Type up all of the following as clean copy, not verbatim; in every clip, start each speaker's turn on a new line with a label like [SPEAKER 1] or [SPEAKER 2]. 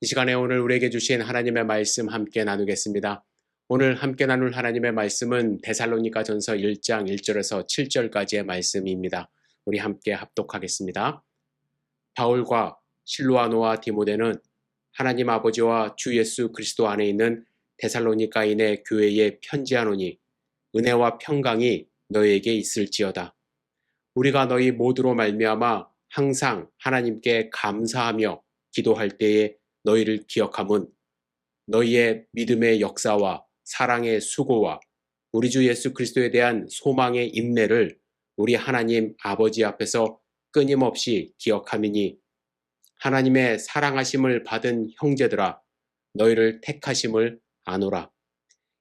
[SPEAKER 1] 이 시간에 오늘 우리에게 주신 하나님의 말씀 함께 나누겠습니다. 오늘 함께 나눌 하나님의 말씀은 데살로니가전서 1장 1절에서 7절까지의 말씀입니다. 우리 함께 합독하겠습니다. 바울과 실로아노와 디모데는 하나님 아버지와 주 예수 그리스도 안에 있는 데살로니가인의 교회에 편지하노니 은혜와 평강이 너희에게 있을지어다. 우리가 너희 모두로 말미암아 항상 하나님께 감사하며 기도할 때에 너희를 기억함은 너희의 믿음의 역사와 사랑의 수고와 우리 주 예수 그리스도에 대한 소망의 인내를 우리 하나님 아버지 앞에서 끊임없이 기억함이니 하나님의 사랑하심을 받은 형제들아 너희를 택하심을 아노라.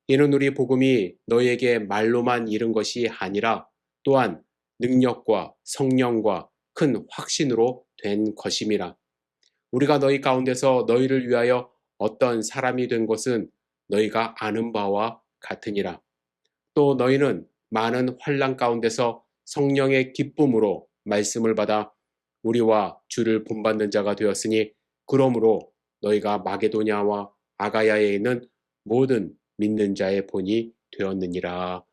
[SPEAKER 1] 이는 우리 복음이 너희에게 말로만 이른 것이 아니라 또한 능력과 성령과 큰 확신으로 된 것임이라. 우리가 너희 가운데서 너희를 위하여 어떤 사람이 된 것은 너희가 아는 바와 같으니라. 또 너희는 많은 환난 가운데서 성령의 기쁨으로 말씀을 받아 우리와 주를 본받는 자가 되었으니 그러므로 너희가 마게도냐와 아가야에 있는 모든 믿는 자의 본이 되었느니라.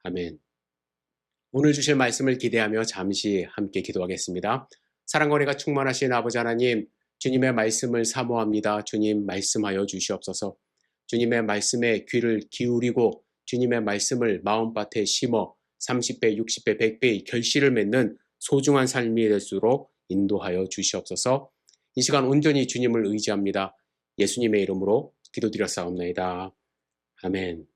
[SPEAKER 1] 아멘. 오늘 주실 말씀을 기대하며 잠시 함께 기도하겠습니다. 사랑과 은혜가 충만하신 아버지 하나님, 주님의 말씀을 사모합니다. 주님 말씀하여 주시옵소서. 주님의 말씀에 귀를 기울이고 주님의 말씀을 마음밭에 심어 30배, 60배, 100배의 결실을 맺는 소중한 삶이 될수록 인도하여 주시옵소서. 이 시간 온전히 주님을 의지합니다. 예수님의 이름으로 기도드렸사옵나이다. 아멘.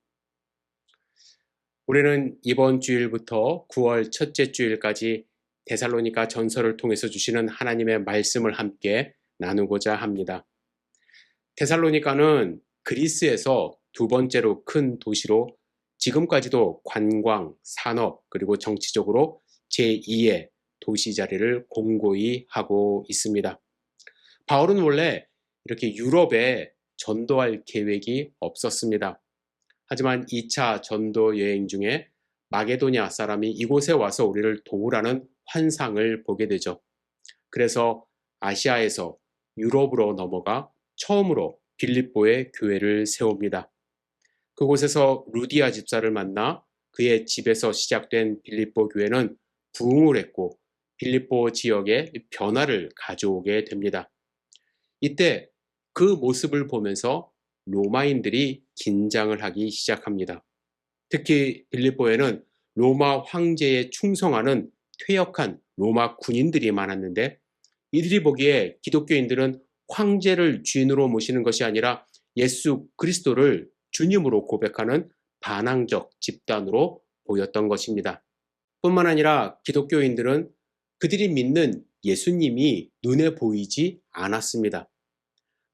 [SPEAKER 1] 우리는 이번 주일부터 9월 첫째 주일까지 데살로니가 전서를 통해서 주시는 하나님의 말씀을 함께 나누고자 합니다. 데살로니가는 그리스에서 두 번째로 큰 도시로 지금까지도 관광, 산업, 그리고 정치적으로 제2의 도시 자리를 공고히 하고 있습니다. 바울은 원래 이렇게 유럽에 전도할 계획이 없었습니다. 하지만 2차 전도 여행 중에 마게도냐 사람이 이곳에 와서 우리를 도우라는 환상을 보게 되죠. 그래서 아시아에서 유럽으로 넘어가 처음으로 빌립보에 교회를 세웁니다. 그곳에서 루디아 집사를 만나 그의 집에서 시작된 빌립보 교회는 부흥을 했고 빌립보 지역에 변화를 가져오게 됩니다. 이때 그 모습을 보면서 로마인들이 긴장을 하기 시작합니다. 특히 빌립보에는 로마 황제에 충성하는 퇴역한 로마 군인들이 많았는데 이들이 보기에 기독교인들은 황제를 주인으로 모시는 것이 아니라 예수 그리스도를 주님으로 고백하는 반항적 집단으로 보였던 것입니다. 뿐만 아니라 기독교인들은 그들이 믿는 예수님이 눈에 보이지 않았습니다.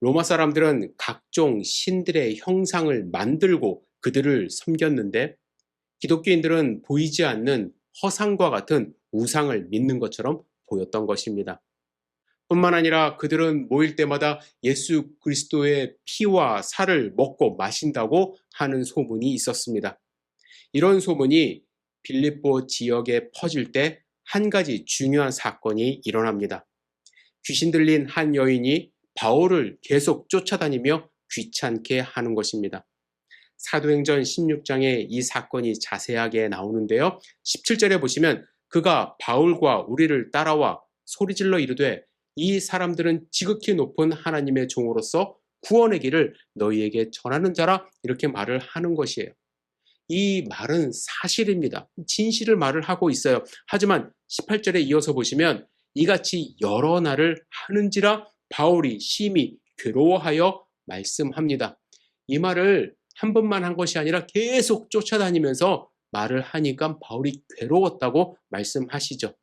[SPEAKER 1] 로마 사람들은 각종 신들의 형상을 만들고 그들을 섬겼는데 기독교인들은 보이지 않는 허상과 같은 우상을 믿는 것처럼 보였던 것입니다. 뿐만 아니라 그들은 모일 때마다 예수 그리스도의 피와 살을 먹고 마신다고 하는 소문이 있었습니다. 이런 소문이 빌립보 지역에 퍼질 때 한 가지 중요한 사건이 일어납니다. 귀신 들린 한 여인이 바울을 계속 쫓아다니며 귀찮게 하는 것입니다. 사도행전 16장에 이 사건이 자세하게 나오는데요. 17절에 보시면 그가 바울과 우리를 따라와 소리질러 이르되 이 사람들은 지극히 높은 하나님의 종으로서 구원의 길을 너희에게 전하는 자라 이렇게 말을 하는 것이에요. 이 말은 사실입니다. 진실을 말을 하고 있어요. 하지만 18절에 이어서 보시면 이같이 여러 날을 하는지라 바울이 심히 괴로워하여 말씀합니다. 이 말을 한 번만 한 것이 아니라 계속 쫓아다니면서 말을 하니까 바울이 괴로웠다고 말씀하시죠.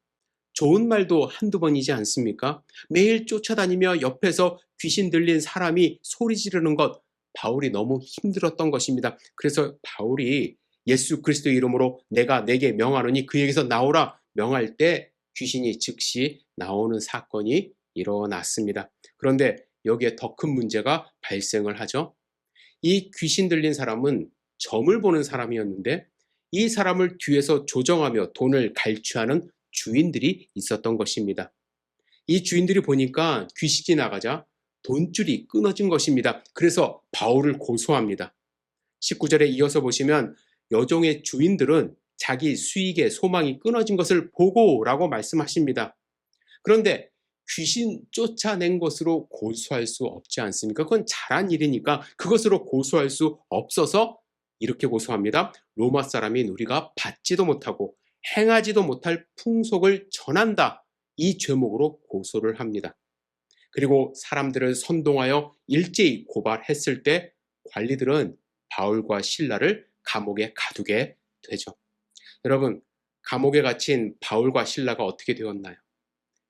[SPEAKER 1] 좋은 말도 한두 번이지 않습니까? 매일 쫓아다니며 옆에서 귀신 들린 사람이 소리 지르는 것, 바울이 너무 힘들었던 것입니다. 그래서 바울이 예수 그리스도 이름으로 내가 내게 명하노니 그에게서 나오라 명할 때 귀신이 즉시 나오는 사건이 일어났습니다. 그런데 여기에 더 큰 문제가 발생을 하죠. 이 귀신 들린 사람은 점을 보는 사람이었는데 이 사람을 뒤에서 조정하며 돈을 갈취하는 주인들이 있었던 것입니다. 이 주인들이 보니까 귀신이 나가자 돈줄이 끊어진 것입니다. 그래서 바울을 고소합니다. 19절에 이어서 보시면 여종의 주인들은 자기 수익의 소망이 끊어진 것을 보고라고 말씀하십니다. 그런데 귀신 쫓아낸 것으로 고소할 수 없지 않습니까? 그건 잘한 일이니까 그것으로 고소할 수 없어서 이렇게 고소합니다. 로마 사람인 우리가 받지도 못하고 행하지도 못할 풍속을 전한다. 이 죄목으로 고소를 합니다. 그리고 사람들을 선동하여 일제히 고발했을 때 관리들은 바울과 실라를 감옥에 가두게 되죠. 여러분, 감옥에 갇힌 바울과 실라가 어떻게 되었나요?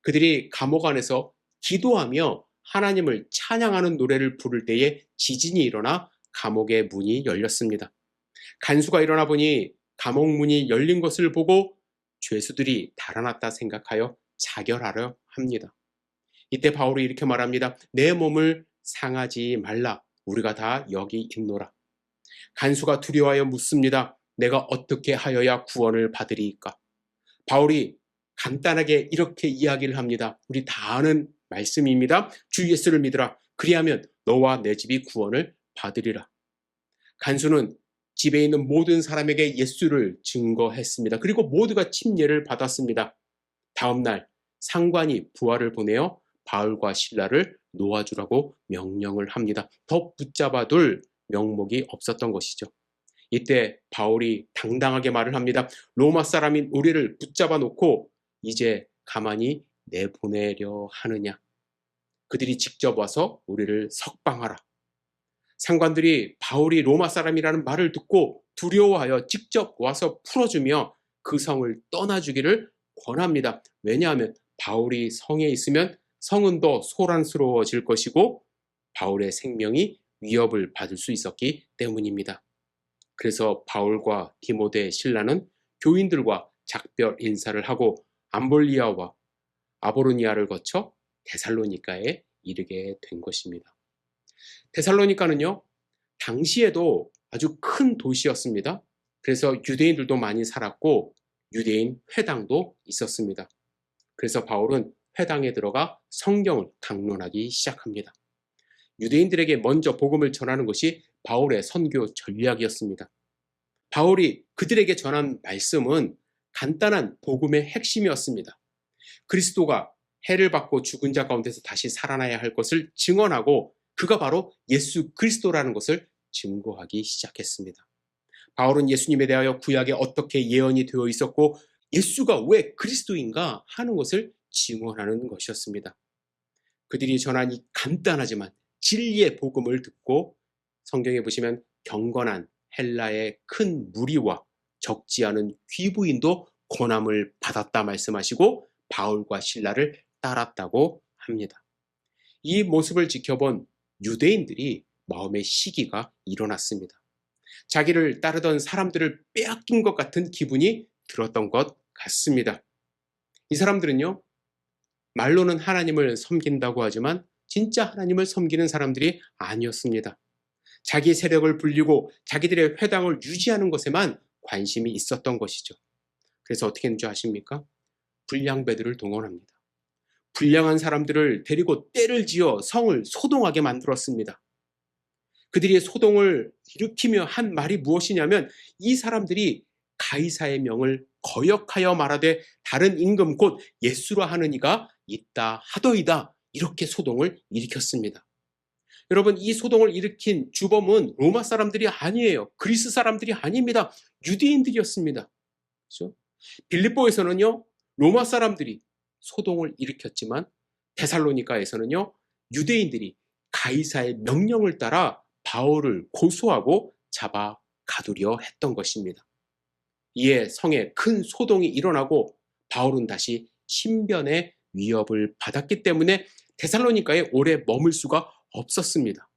[SPEAKER 1] 그들이 감옥 안에서 기도하며 하나님을 찬양하는 노래를 부를 때에 지진이 일어나 감옥의 문이 열렸습니다. 간수가 일어나 보니 감옥 문이 열린 것을 보고 죄수들이 달아났다 생각하여 자결하려 합니다. 이때 바울이 이렇게 말합니다. 내 몸을 상하지 말라. 우리가 다 여기 있노라. 간수가 두려워하여 묻습니다. 내가 어떻게 하여야 구원을 받으리이까? 바울이 간단하게 이렇게 이야기를 합니다. 우리 다 아는 말씀입니다. 주 예수를 믿으라. 그리하면 너와 내 집이 구원을 받으리라. 간수는 집에 있는 모든 사람에게 예수를 증거했습니다. 그리고 모두가 침례를 받았습니다. 다음 날 상관이 부하를 보내어 바울과 실라를 놓아주라고 명령을 합니다. 더 붙잡아둘 명목이 없었던 것이죠. 이때 바울이 당당하게 말을 합니다. 로마 사람인 우리를 붙잡아 놓고 이제 가만히 내보내려 하느냐. 그들이 직접 와서 우리를 석방하라. 상관들이 바울이 로마 사람이라는 말을 듣고 두려워하여 직접 와서 풀어주며 그 성을 떠나주기를 권합니다. 왜냐하면 바울이 성에 있으면 성은 더 소란스러워질 것이고 바울의 생명이 위협을 받을 수 있었기 때문입니다. 그래서 바울과 디모데, 실라는 교인들과 작별 인사를 하고 암볼리아와 아보로니아를 거쳐 데살로니가에 이르게 된 것입니다. 데살로니가는요, 당시에도 아주 큰 도시였습니다. 그래서 유대인들도 많이 살았고 유대인 회당도 있었습니다. 그래서 바울은 회당에 들어가 성경을 강론하기 시작합니다. 유대인들에게 먼저 복음을 전하는 것이 바울의 선교 전략이었습니다. 바울이 그들에게 전한 말씀은 간단한 복음의 핵심이었습니다. 그리스도가 해를 받고 죽은 자 가운데서 다시 살아나야 할 것을 증언하고 그가 바로 예수 그리스도라는 것을 증거하기 시작했습니다. 바울은 예수님에 대하여 구약에 어떻게 예언이 되어 있었고 예수가 왜 그리스도인가 하는 것을 증언하는 것이었습니다. 그들이 전한 이 간단하지만 진리의 복음을 듣고 성경에 보시면 경건한 헬라의 큰 무리와 적지 않은 귀부인도 권함을 받았다 말씀하시고 바울과 실라를 따랐다고 합니다. 이 모습을 지켜본 유대인들이 마음의 시기가 일어났습니다. 자기를 따르던 사람들을 빼앗긴 것 같은 기분이 들었던 것 같습니다. 이 사람들은요, 말로는 하나님을 섬긴다고 하지만 진짜 하나님을 섬기는 사람들이 아니었습니다. 자기 세력을 불리고 자기들의 회당을 유지하는 것에만 관심이 있었던 것이죠. 그래서 어떻게 했는지 아십니까? 불량배들을 동원합니다. 불량한 사람들을 데리고 떼를 지어 성을 소동하게 만들었습니다. 그들이 소동을 일으키며 한 말이 무엇이냐면 이 사람들이 가이사의 명을 거역하여 말하되 다른 임금 곧 예수라 하는 이가 있다 하더이다. 이렇게 소동을 일으켰습니다. 여러분, 이 소동을 일으킨 주범은 로마 사람들이 아니에요. 그리스 사람들이 아닙니다. 유대인들이었습니다. 그렇죠? 빌립보에서는요, 로마 사람들이 소동을 일으켰지만 데살로니가에서는요, 유대인들이 가이사의 명령을 따라 바울을 고소하고 잡아 가두려 했던 것입니다. 이에 성에 큰 소동이 일어나고 바울은 다시 신변의 위협을 받았기 때문에 데살로니가에 오래 머물 수가 없었습니다.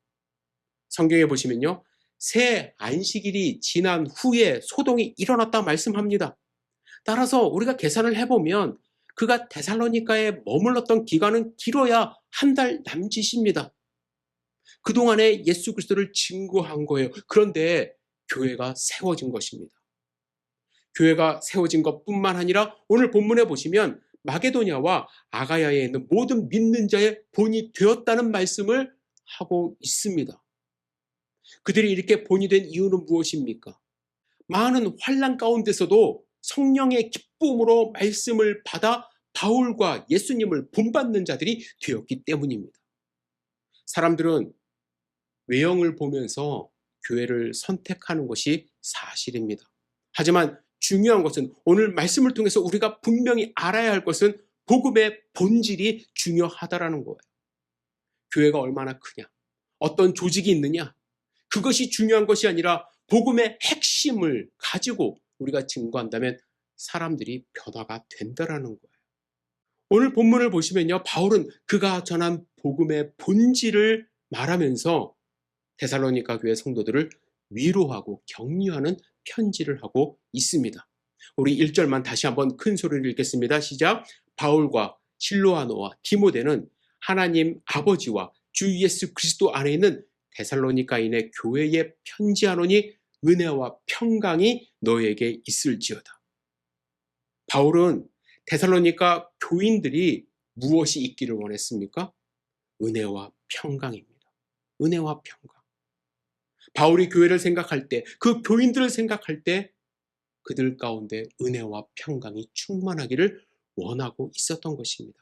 [SPEAKER 1] 성경에 보시면요, 새 안식일이 지난 후에 소동이 일어났다 말씀합니다. 따라서 우리가 계산을 해보면 그가 데살로니가에 머물렀던 기간은 길어야 한 달 남짓입니다. 그동안에 예수 그리스도를 증거한 거예요. 그런데 교회가 세워진 것입니다. 교회가 세워진 것뿐만 아니라 오늘 본문에 보시면 마게도냐와 아가야에 있는 모든 믿는 자의 본이 되었다는 말씀을 하고 있습니다. 그들이 이렇게 본이 된 이유는 무엇입니까? 많은 환난 가운데서도 성령의 기쁨으로 말씀을 받아 바울과 예수님을 본받는 자들이 되었기 때문입니다. 사람들은 외형을 보면서 교회를 선택하는 것이 사실입니다. 하지만 중요한 것은 오늘 말씀을 통해서 우리가 분명히 알아야 할 것은 복음의 본질이 중요하다라는 거예요. 교회가 얼마나 크냐, 어떤 조직이 있느냐, 그것이 중요한 것이 아니라 복음의 핵심을 가지고 우리가 증거한다면 사람들이 변화가 된다라는 거예요. 오늘 본문을 보시면요, 바울은 그가 전한 복음의 본질을 말하면서 데살로니가 교회 성도들을 위로하고 격려하는 편지를 하고 있습니다. 우리 1절만 다시 한번 큰 소리를 읽겠습니다. 시작. 바울과 실로아노와 디모데는 하나님 아버지와 주 예수 그리스도 안에 있는 데살로니가인의 교회에 편지하노니 은혜와 평강이 너에게 있을지어다. 바울은 데살로니가 교인들이 무엇이 있기를 원했습니까? 은혜와 평강입니다. 은혜와 평강. 바울이 교회를 생각할 때, 그 교인들을 생각할 때 그들 가운데 은혜와 평강이 충만하기를 원하고 있었던 것입니다.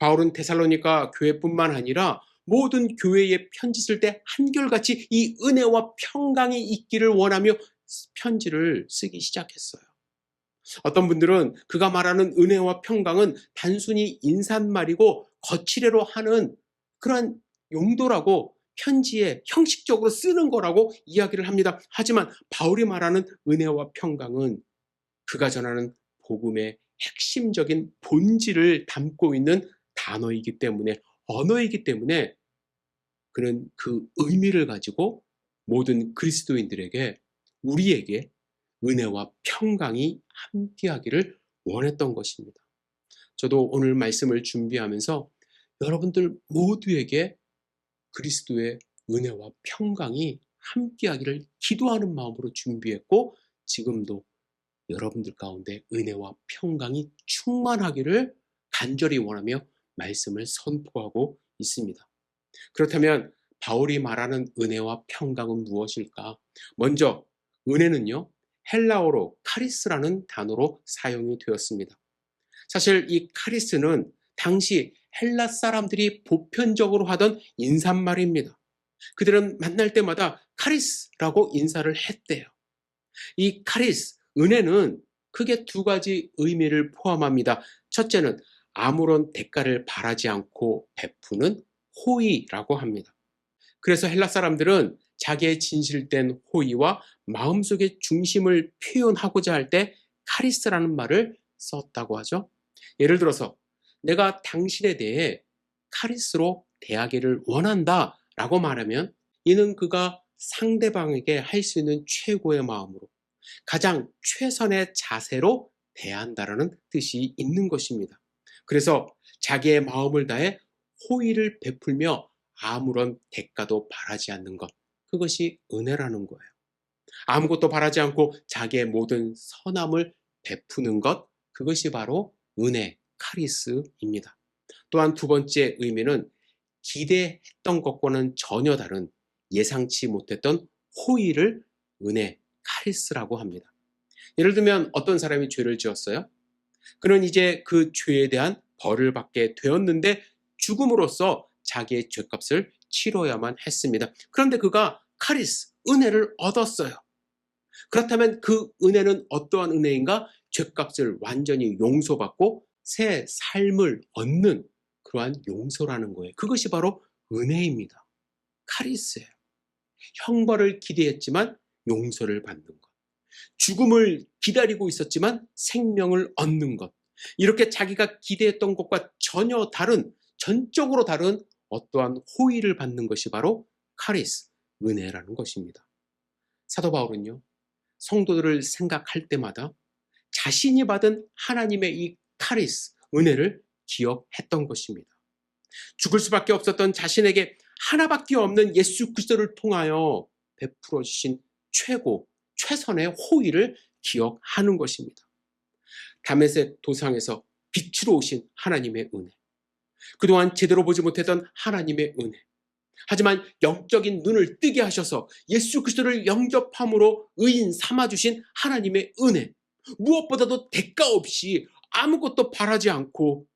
[SPEAKER 1] 바울은 데살로니가 교회뿐만 아니라 모든 교회에 편지 쓸 때 한결같이 이 은혜와 평강이 있기를 원하며 편지를 쓰기 시작했어요. 어떤 분들은 그가 말하는 은혜와 평강은 단순히 인사말이고 거칠애로 하는 그런 용도라고 편지에 형식적으로 쓰는 거라고 이야기를 합니다. 하지만 바울이 말하는 은혜와 평강은 그가 전하는 복음의 핵심적인 본질을 담고 있는 단어이기 때문에, 언어이기 때문에 그는 그 의미를 가지고 모든 그리스도인들에게, 우리에게 은혜와 평강이 함께하기를 원했던 것입니다. 저도 오늘 말씀을 준비하면서 여러분들 모두에게 그리스도의 은혜와 평강이 함께하기를 기도하는 마음으로 준비했고, 지금도 여러분들 가운데 은혜와 평강이 충만하기를 간절히 원하며 말씀을 선포하고 있습니다. 그렇다면 바울이 말하는 은혜와 평강은 무엇일까? 먼저 은혜는요, 헬라어로 카리스라는 단어로 사용이 되었습니다. 사실 이 카리스는 당시 헬라 사람들이 보편적으로 하던 인사말입니다. 그들은 만날 때마다 카리스라고 인사를 했대요. 이 카리스, 은혜는 크게 두 가지 의미를 포함합니다. 첫째는 아무런 대가를 바라지 않고 베푸는 호의라고 합니다. 그래서 헬라 사람들은 자기의 진실된 호의와 마음속의 중심을 표현하고자 할 때 카리스라는 말을 썼다고 하죠. 예를 들어서 내가 당신에 대해 카리스로 대하기를 원한다 라고 말하면 이는 그가 상대방에게 할 수 있는 최고의 마음으로 가장 최선의 자세로 대한다라는 뜻이 있는 것입니다. 그래서 자기의 마음을 다해 호의를 베풀며 아무런 대가도 바라지 않는 것, 그것이 은혜라는 거예요. 아무것도 바라지 않고 자기의 모든 선함을 베푸는 것, 그것이 바로 은혜, 카리스입니다. 또한 두 번째 의미는 기대했던 것과는 전혀 다른 예상치 못했던 호의를 은혜, 카리스라고 합니다. 예를 들면 어떤 사람이 죄를 지었어요? 그는 이제 그 죄에 대한 벌을 받게 되었는데 죽음으로써 자기의 죄값을 치러야만 했습니다. 그런데 그가 카리스, 은혜를 얻었어요. 그렇다면 그 은혜는 어떠한 은혜인가? 죄값을 완전히 용서받고 새 삶을 얻는 그러한 용서라는 거예요. 그것이 바로 은혜입니다. 카리스예요. 형벌을 기대했지만 용서를 받는 것. 죽음을 기다리고 있었지만 생명을 얻는 것. 이렇게 자기가 기대했던 것과 전혀 다른, 전적으로 다른 어떠한 호의를 받는 것이 바로 카리스, 은혜라는 것입니다. 사도 바울은요, 성도들을 생각할 때마다 자신이 받은 하나님의 이 카리스, 은혜를 기억했던 것입니다. 죽을 수밖에 없었던 자신에게 하나밖에 없는 예수 그리스도를 통하여 베풀어 주신 최고, 최선의 호의를 기억하는 것입니다. 다메섹 도상에서 빛으로 오신 하나님의 은혜, 그동안 제대로 보지 못했던 하나님의 은혜, 하지만 영적인 눈을 뜨게 하셔서 예수 그리스도를 영접함으로 의인 삼아주신 하나님의 은혜, 무엇보다도 대가 없이 아무것도 바라지 않고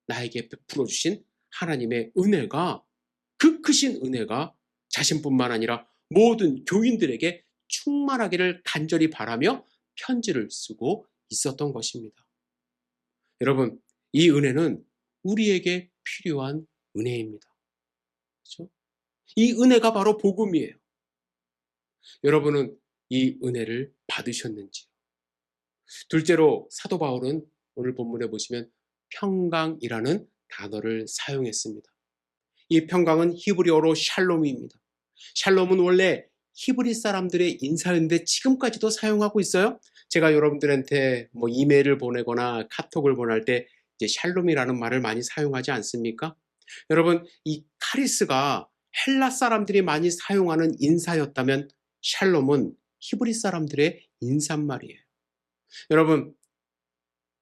[SPEAKER 1] 나에게 베풀어 주신 하나님의 은혜가, 그 크신 은혜가 자신뿐만 아니라 모든 교인들에게 충만하기를 간절히 바라며 편지를 쓰고 있었던 것입니다. 여러분, 이 은혜는 우리에게 필요한 은혜입니다. 그렇죠? 이 은혜가 바로 복음이에요. 여러분은 이 은혜를 받으셨는지요? 둘째로 사도 바울은 오늘 본문에 보시면 평강이라는 단어를 사용했습니다. 이 평강은 히브리어로 샬롬입니다. 샬롬은 원래 히브리 사람들의 인사였는데 지금까지도 사용하고 있어요. 제가 여러분들한테 이메일을 보내거나 카톡을 보낼 때 이제 샬롬이라는 말을 많이 사용하지 않습니까? 여러분, 이 카리스가 헬라 사람들이 많이 사용하는 인사였다면 샬롬은 히브리 사람들의 인사말이에요. 여러분,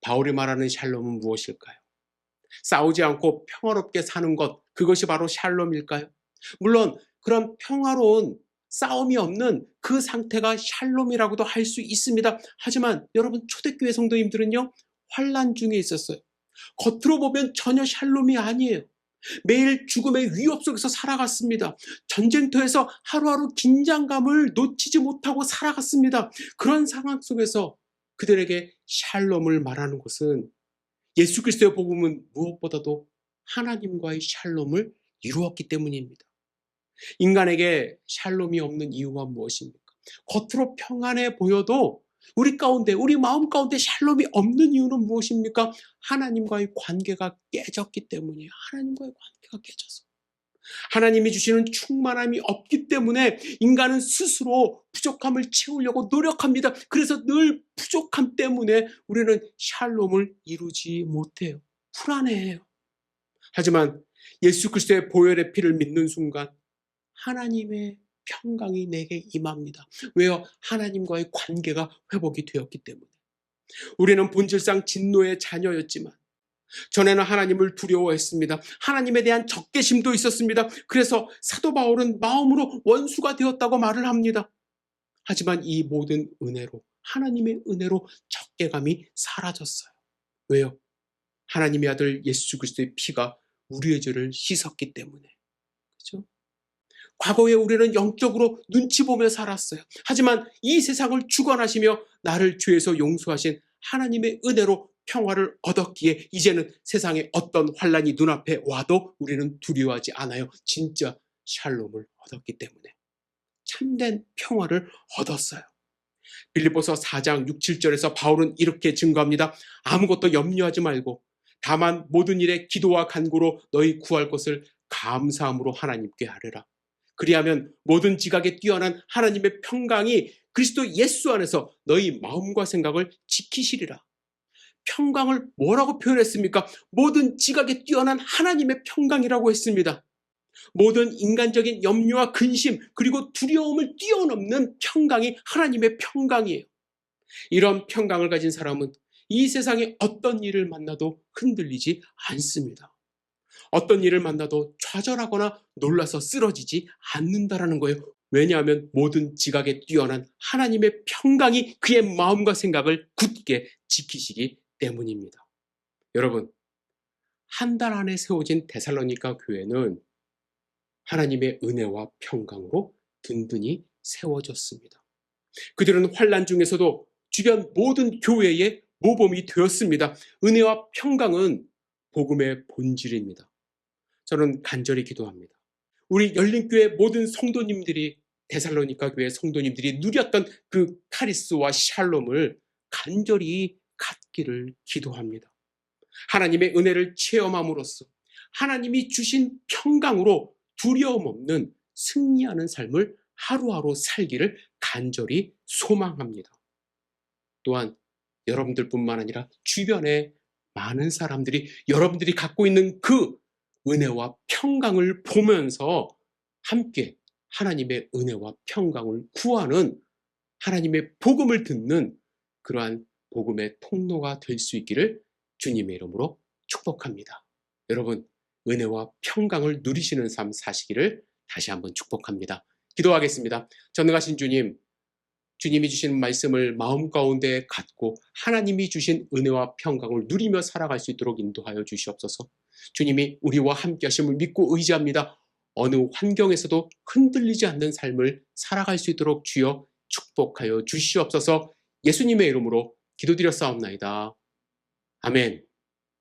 [SPEAKER 1] 바울이 말하는 샬롬은 무엇일까요? 싸우지 않고 평화롭게 사는 것, 그것이 바로 샬롬일까요? 물론 그런 평화로운 싸움이 없는 그 상태가 샬롬이라고도 할 수 있습니다. 하지만 여러분, 초대교회 성도님들은요, 환난 중에 있었어요. 겉으로 보면 전혀 샬롬이 아니에요. 매일 죽음의 위협 속에서 살아갔습니다. 전쟁터에서 하루하루 긴장감을 놓치지 못하고 살아갔습니다. 그런 상황 속에서 그들에게 샬롬을 말하는 것은, 예수 그리스도의 복음은 무엇보다도 하나님과의 샬롬을 이루었기 때문입니다. 인간에게 샬롬이 없는 이유가 무엇입니까? 겉으로 평안해 보여도 우리 가운데, 우리 마음 가운데 샬롬이 없는 이유는 무엇입니까? 하나님과의 관계가 깨졌기 때문이에요. 하나님과의 관계가 깨져서. 하나님이 주시는 충만함이 없기 때문에 인간은 스스로 부족함을 채우려고 노력합니다. 그래서 늘 부족함 때문에 우리는 샬롬을 이루지 못해요. 불안해해요. 하지만 예수 그리스도의 보혈의 피를 믿는 순간 하나님의 평강이 내게 임합니다. 왜요? 하나님과의 관계가 회복이 되었기 때문에. 우리는 본질상 진노의 자녀였지만 전에는 하나님을 두려워했습니다. 하나님에 대한 적개심도 있었습니다. 그래서 사도 바울은 마음으로 원수가 되었다고 말을 합니다. 하지만 이 모든 은혜로, 하나님의 은혜로 적개감이 사라졌어요. 왜요? 하나님의 아들 예수 그리스도의 피가 우리의 죄를 씻었기 때문에. 그렇죠? 과거에 우리는 영적으로 눈치 보며 살았어요. 하지만 이 세상을 주관하시며 나를 죄에서 용서하신 하나님의 은혜로 평화를 얻었기에 이제는 세상에 어떤 환난이 눈앞에 와도 우리는 두려워하지 않아요. 진짜 샬롬을 얻었기 때문에. 참된 평화를 얻었어요. 빌립보서 4장 6, 7절에서 바울은 이렇게 증거합니다. 아무것도 염려하지 말고 다만 모든 일에 기도와 간구로 너희 구할 것을 감사함으로 하나님께 아뢰라. 그리하면 모든 지각에 뛰어난 하나님의 평강이 그리스도 예수 안에서 너희 마음과 생각을 지키시리라. 평강을 뭐라고 표현했습니까? 모든 지각에 뛰어난 하나님의 평강이라고 했습니다. 모든 인간적인 염려와 근심 그리고 두려움을 뛰어넘는 평강이 하나님의 평강이에요. 이런 평강을 가진 사람은 이 세상에 어떤 일을 만나도 흔들리지 않습니다. 어떤 일을 만나도 좌절하거나 놀라서 쓰러지지 않는다라는 거예요. 왜냐하면 모든 지각에 뛰어난 하나님의 평강이 그의 마음과 생각을 굳게 지키시기 때문입니다. 여러분, 한 달 안에 세워진 데살로니가 교회는 하나님의 은혜와 평강으로 든든히 세워졌습니다. 그들은 환난 중에서도 주변 모든 교회의 모범이 되었습니다. 은혜와 평강은 복음의 본질입니다. 저는 간절히 기도합니다. 우리 열린교회 모든 성도님들이, 데살로니가 교회 성도님들이 누렸던 그 카리스와 샬롬을 간절히 갖기를 기도합니다. 하나님의 은혜를 체험함으로써 하나님이 주신 평강으로 두려움 없는 승리하는 삶을 하루하루 살기를 간절히 소망합니다. 또한 여러분들뿐만 아니라 주변의 많은 사람들이 여러분들이 갖고 있는 그 은혜와 평강을 보면서 함께 하나님의 은혜와 평강을 구하는, 하나님의 복음을 듣는 그러한 복음의 통로가 될 수 있기를 주님의 이름으로 축복합니다. 여러분, 은혜와 평강을 누리시는 삶 사시기를 다시 한번 축복합니다. 기도하겠습니다. 전능하신 주님, 주님이 주신 말씀을 마음 가운데 갖고 하나님이 주신 은혜와 평강을 누리며 살아갈 수 있도록 인도하여 주시옵소서. 주님이 우리와 함께 하심을 믿고 의지합니다. 어느 환경에서도 흔들리지 않는 삶을 살아갈 수 있도록 주여 축복하여 주시옵소서. 예수님의 이름으로 기도드렸사옵나이다. 아멘.